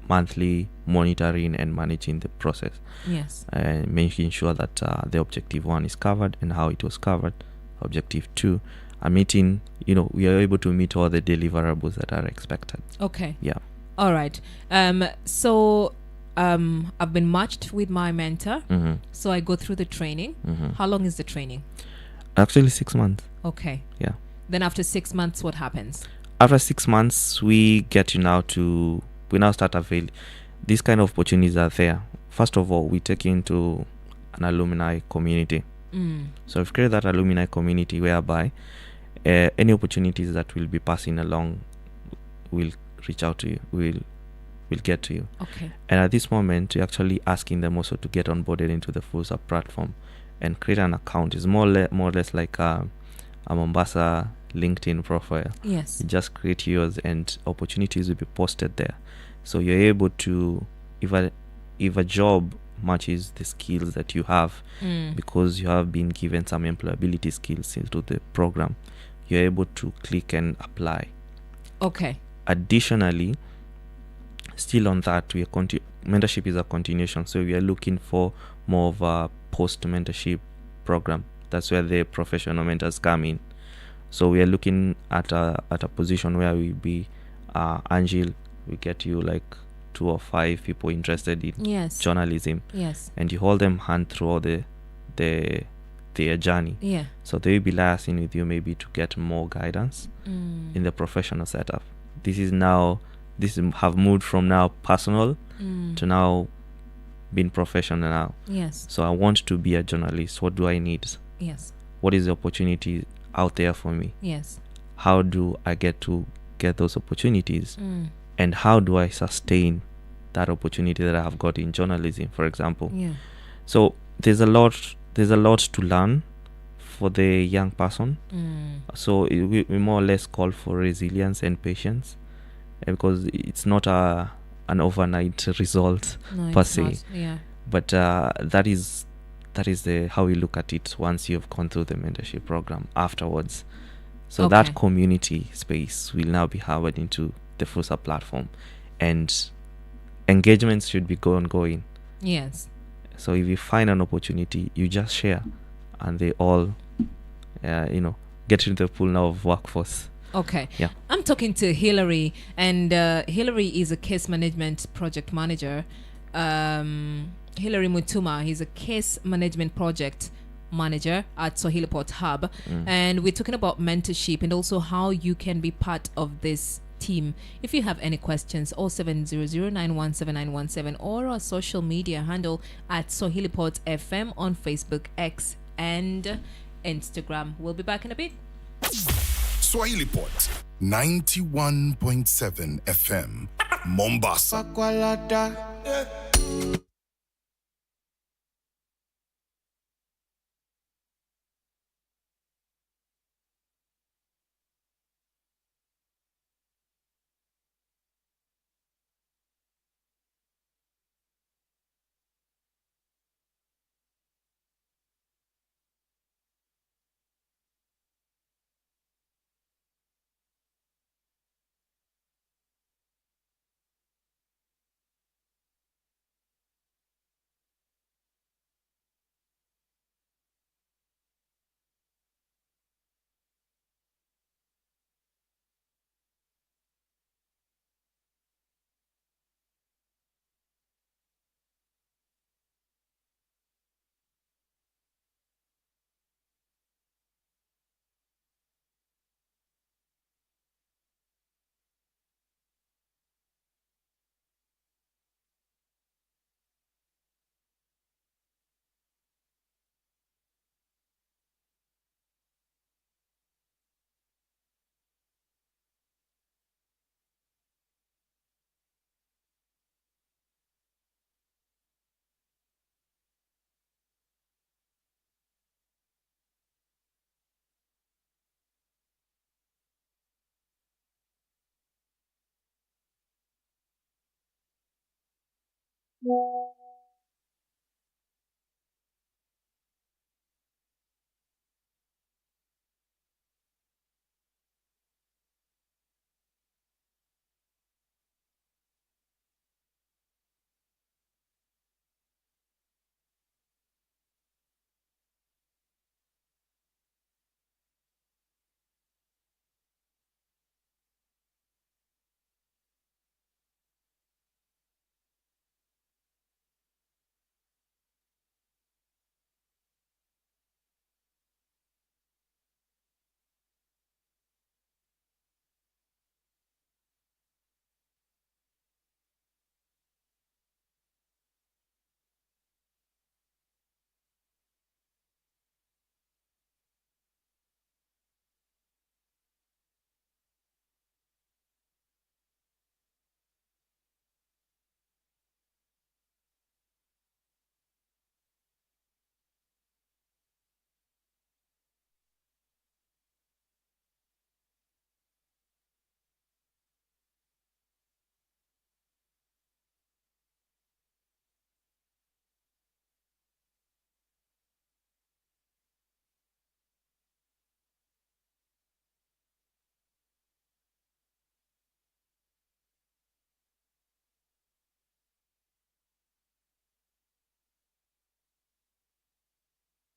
monthly monitoring and managing the process. Yes. And making sure that the objective 1 is covered and how it was covered. Objective 2, a meeting, we are able to meet all the deliverables that are expected. Okay. Yeah. All right. So I've been matched with my mentor. So I go through the training. How long is the training? Actually 6 months. Okay. Yeah. Then after 6 months, what happens? After 6 months, we now start availing. These kind of opportunities are there. First of all, we take into an alumni community. So we've created that alumni community whereby any opportunities that will be passing along will reach out to you, will get to you. Okay. And at this moment, we're actually asking them also to get onboarded into the full sub platform and create an account. It's more or less like a Mombasa LinkedIn profile. Yes. You just create yours, and opportunities will be posted there. So you're able to, if a job matches the skills that you have, because you have been given some employability skills into the program, you're able to click and apply. Okay. Additionally, still on that, mentorship is a continuation, so we are looking for more of a post-mentorship program. That's where the professional mentors come in. So we are looking at a position where we be Angill, we get you like 2 or 5 people interested in journalism. Yes. And you hold them hand through their journey. Yeah. So they will be liaising with you maybe to get more guidance in the professional setup. This have moved from now personal to now being professional now. Yes. So I want to be a journalist. What do I need? Yes. What is the opportunity out there for me? Yes. How do I get those opportunities? And how do I sustain that opportunity that I have got in journalism, for example? Yeah. So there's a lot to learn for the young person. So we more or less call for resilience and patience, because it's not an overnight result per se. Not. Yeah. But that is how we look at it once you've gone through the mentorship program afterwards. So that community space will now be harbored into the FUSA platform, and engagements should be ongoing. Yes. So if you find an opportunity, you just share, and they all get into the pool now of workforce. Okay. Yeah. I'm talking to Hillary, and Hillary is a case management project manager. Hillary Mutuma, he's a case management project manager at SwahiliPot Hub, and we're talking about mentorship and also how you can be part of this team. If you have any questions, 0700917917 or our social media handle at SwahiliPot FM on Facebook, X and Instagram. We'll be back in a bit. SwahiliPot 91.7 FM Mombasa.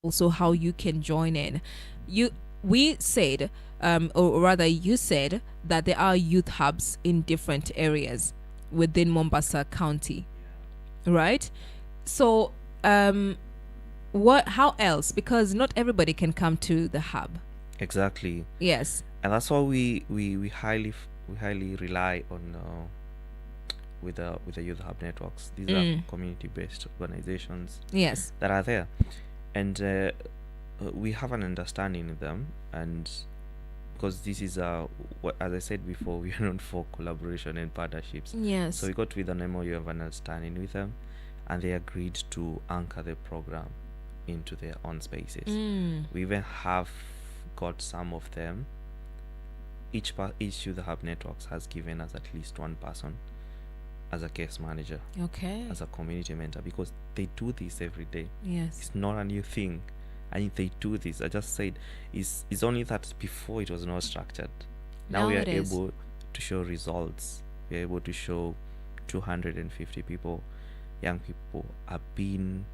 Also, how you can join in. We said, or rather, you said that there are youth hubs in different areas within Mombasa County, right? So, what? How else? Because not everybody can come to the hub. Exactly. Yes. And that's why we highly rely on with the youth hub networks. These are community based organizations. Yes. That are there, and we have an understanding with them, and because this is what, as I said before, we are known for collaboration and partnerships. Yes. So we got with an MOU of understanding with them, and they agreed to anchor the program into their own spaces. We even have got some of them. Each youth hub networks has given us at least one person as a case manager, Okay. as a community mentor, because they do this every day. Yes. It's not a new thing. And if they do this, I just said, it's only that before it was not structured. Now we are able to show results. We are able to show 250 people, young people, are being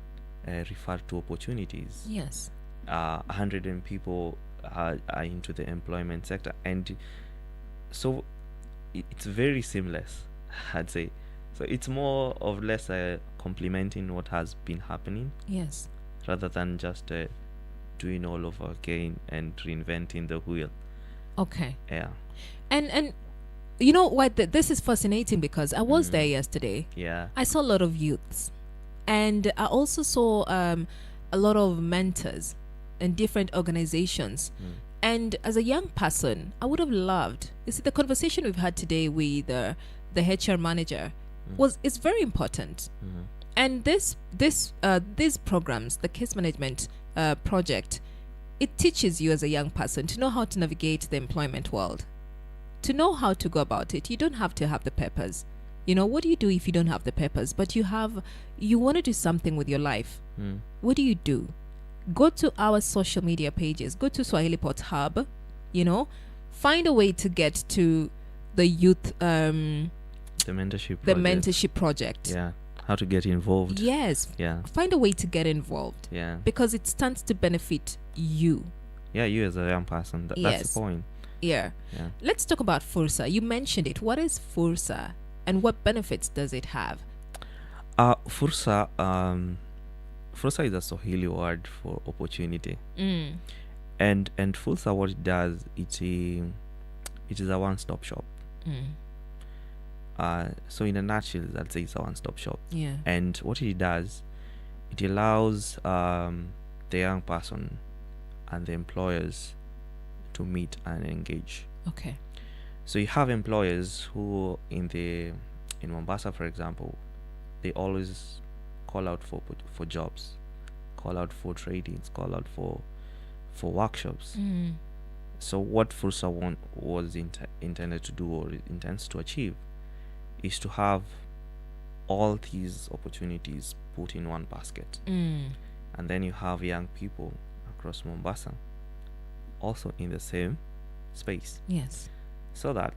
referred to opportunities. Yes. 100 people are into the employment sector, and so it's very seamless, I'd say. So it's more or less complementing what has been happening. Yes. Rather than just doing all over again and reinventing the wheel. Okay. Yeah. And you know what? This is fascinating because I was there yesterday. Yeah. I saw a lot of youths, and I also saw a lot of mentors in different organizations. And as a young person, I would have loved. You see, the conversation we've had today with the HR manager is very important. And these programs, the case management project, it teaches you as a young person to know how to navigate the employment world, to know how to go about it. You don't have to have the papers. You know, what do you do if you don't have the papers, but you want to do something with your life? What do you do? Go to our social media pages, go to SwahiliPot Hub, find a way to get to the youth, the mentorship project. Yeah. How to get involved. Yes. Yeah. Find a way to get involved. Yeah. Because it stands to benefit you. Yeah, you as a young person. That's the point. Yeah. Let's talk about Fursa. You mentioned it. What is Fursa and what benefits does it have? Fursa is a Swahili word for opportunity. And Fursa, what it does, it is a one-stop shop. So in a nutshell, I'd say it's a one-stop shop. Yeah. And what it does, it allows the young person and the employers to meet and engage. Okay. So you have employers who in Mombasa, for example, they always call out for jobs, call out for tradings, call out for workshops. So what Fursa was intended to do, or intends to achieve, is to have all these opportunities put in one basket. And then you have young people across Mombasa also in the same space. Yes. So that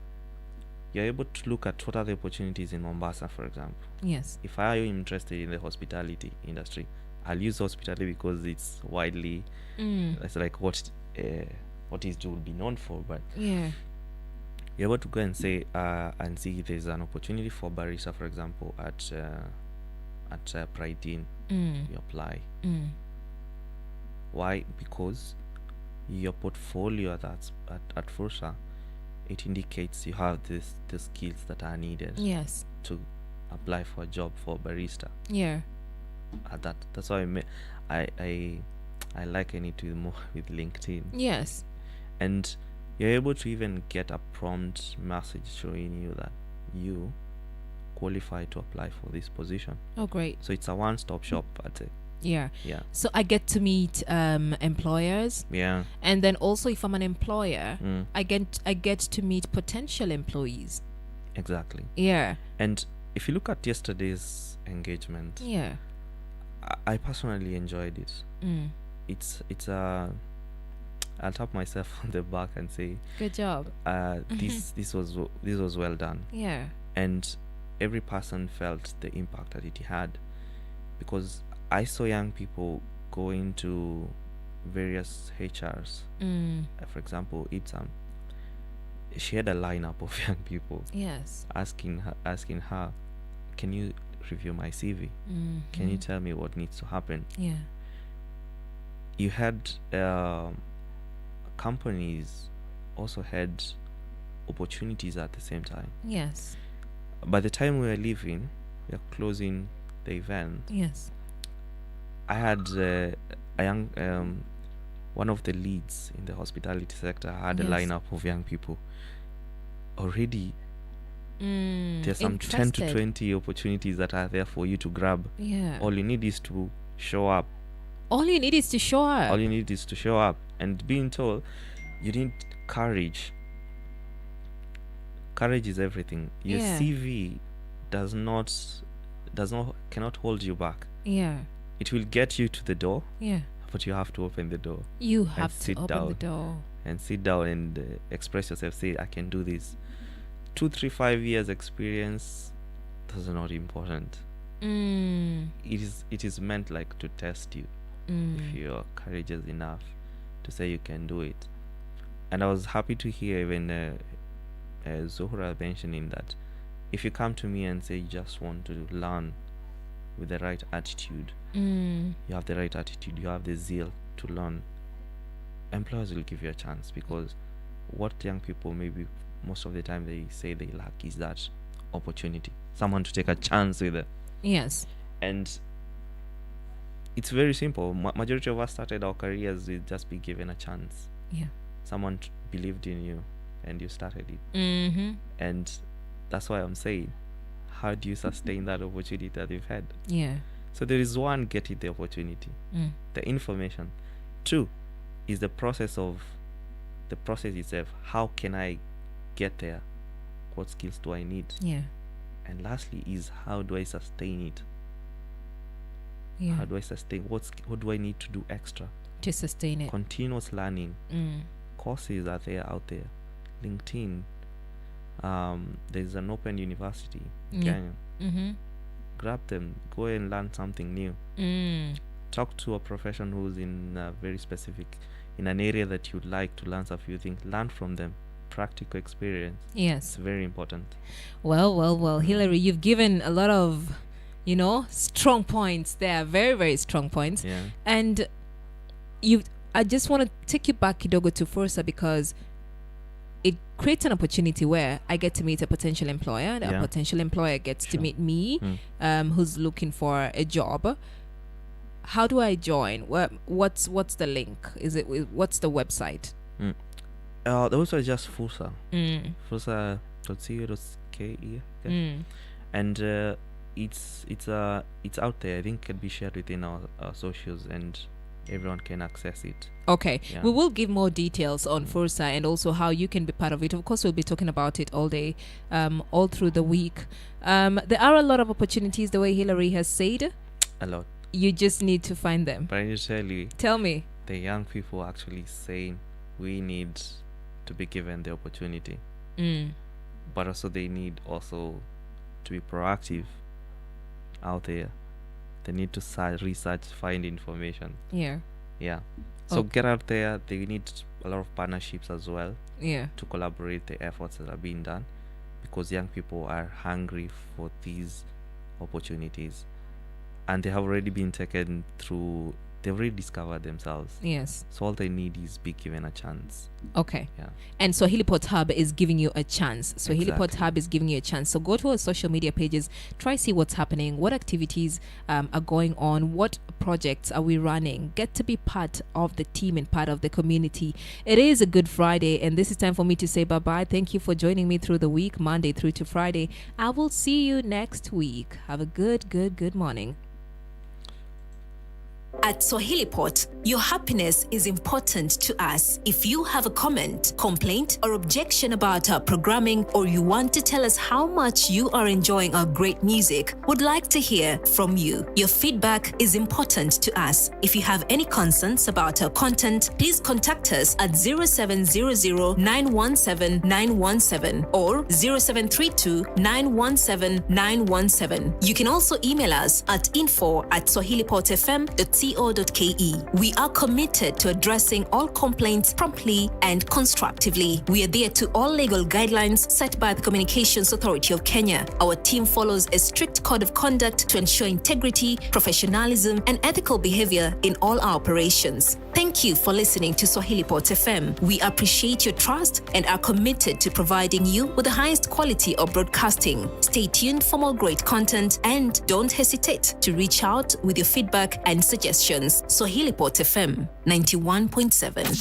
you're able to look at what are the opportunities in Mombasa, for example. Yes. If I am interested in the hospitality industry, I'll use hospitality because it's widely, it's like what is to be known for. But yeah, you're able to go and say and see there's an opportunity for barista, for example, at Pride Inn. You apply. Why? Because your portfolio at Fursa, it indicates you have the skills that are needed. Yes. To apply for a job for barista. Yeah. That's why I liken it more with LinkedIn. Yes. And you're able to even get a prompt message showing you that you qualify to apply for this position. Oh, great. So it's a one-stop shop, I'd say. Yeah. Yeah. So I get to meet employers. Yeah. And then also, if I'm an employer, I get to meet potential employees. Exactly. Yeah. And if you look at yesterday's engagement, yeah, I personally enjoyed it. It's I'll tap myself on the back and say, good job. This was well done. Yeah. And every person felt the impact that it had, because I saw young people go into various HRs. For example, Ipsam, she had a lineup of young people. Yes. Asking her, can you review my CV? Can you tell me what needs to happen? Yeah. You had companies also had opportunities at the same time. Yes. By the time we are closing the event. Yes. I had a young one of the leads in the hospitality sector had a lineup of young people already. There's some 10 to 20 opportunities that are there for you to grab. Yeah. All you need is to show up. All you need is to show up. All you need is to show up. And being told, you need courage. Courage is everything. Your CV cannot hold you back. Yeah. It will get you to the door. Yeah. But you have to open the door. You have to open the door. And sit down and express yourself. Say, I can do this. 2, 3, 5 years experience, those are not important. It is meant like to test you. If you're courageous enough to say you can do it. And I was happy to hear even Zohra mentioning that if you come to me and say you just want to learn with the right attitude, you have the right attitude, you have the zeal to learn, employers will give you a chance, because what young people maybe most of the time they say they lack is that opportunity, someone to take a chance with it. Yes. And it's very simple. Majority of us started our careers with just be given a chance. Yeah. Someone believed in you and you started it. And that's why I'm saying, how do you sustain that opportunity that you've had? Yeah. So there is one, get it the opportunity, the information. 2 is the process itself. How can I get there? What skills do I need? Yeah. And lastly is, how do I sustain it? Yeah. How do I sustain? What do I need to do extra to sustain it? Continuous learning. Courses are out there. LinkedIn. There's an open university in Kenya. Grab them. Go and learn something new. Talk to a profession who's in very specific, in an area that you'd like to learn a few things. Learn from them. Practical experience. Yes. It's very important. Well, Hillary, you've given a lot of, strong points there. Very, very strong points. Yeah. And I just want to take you back, Kidogo, to Fursa, because it creates an opportunity where I get to meet a potential employer, and a potential employer gets to meet me, who's looking for a job. How do I join? What's the link? What's the website? The website is just Fursa. Fursa.co.ke. And it's out there. I think it can be shared within our socials, and everyone can access it. Okay, Yeah. we will give more details on Fursa and also how you can be part of it. Of course, we'll be talking about it all day, all through the week. There are a lot of opportunities, the way Hillary has said. A lot. You just need to find them. But I need to tell you, Tell me. the young people actually saying we need to be given the opportunity. But also they need also to be proactive out there. They need to research, find information. Yeah. Yeah. So get out there. They need a lot of partnerships as well. Yeah. To collaborate the efforts that are being done, because young people are hungry for these opportunities, and they have already been taken through. They've already discovered themselves. Yes. So all they need is be given a chance. Okay. Yeah. And SwahiliPot Hub is giving you a chance. SwahiliPot Exactly. Hub is giving you a chance. So go to our social media pages, try see what's happening, what activities are going on, what projects are we running. Get to be part of the team and part of the community. It is a Good Friday, and this is time for me to say bye-bye. Thank you for joining me through the week, Monday through to Friday. I will see you next week. Have a good morning. At SwahiliPot, your happiness is important to us. If you have a comment, complaint, or objection about our programming, or you want to tell us how much you are enjoying our great music, would like to hear from you. Your feedback is important to us. If you have any concerns about our content, please contact us at 0700 917 917 or 0732 917 917. You can also email us at info@swahilipotfm.co.ke. We are committed to addressing all complaints promptly and constructively. We are there to all legal guidelines set by the Communications Authority of Kenya. Our team follows a strict code of conduct to ensure integrity, professionalism, and ethical behavior in all our operations. Thank you for listening to SwahiliPot FM. We appreciate your trust and are committed to providing you with the highest quality of broadcasting. Stay tuned for more great content, and don't hesitate to reach out with your feedback and suggestions. SwahiliPot FM 91.7.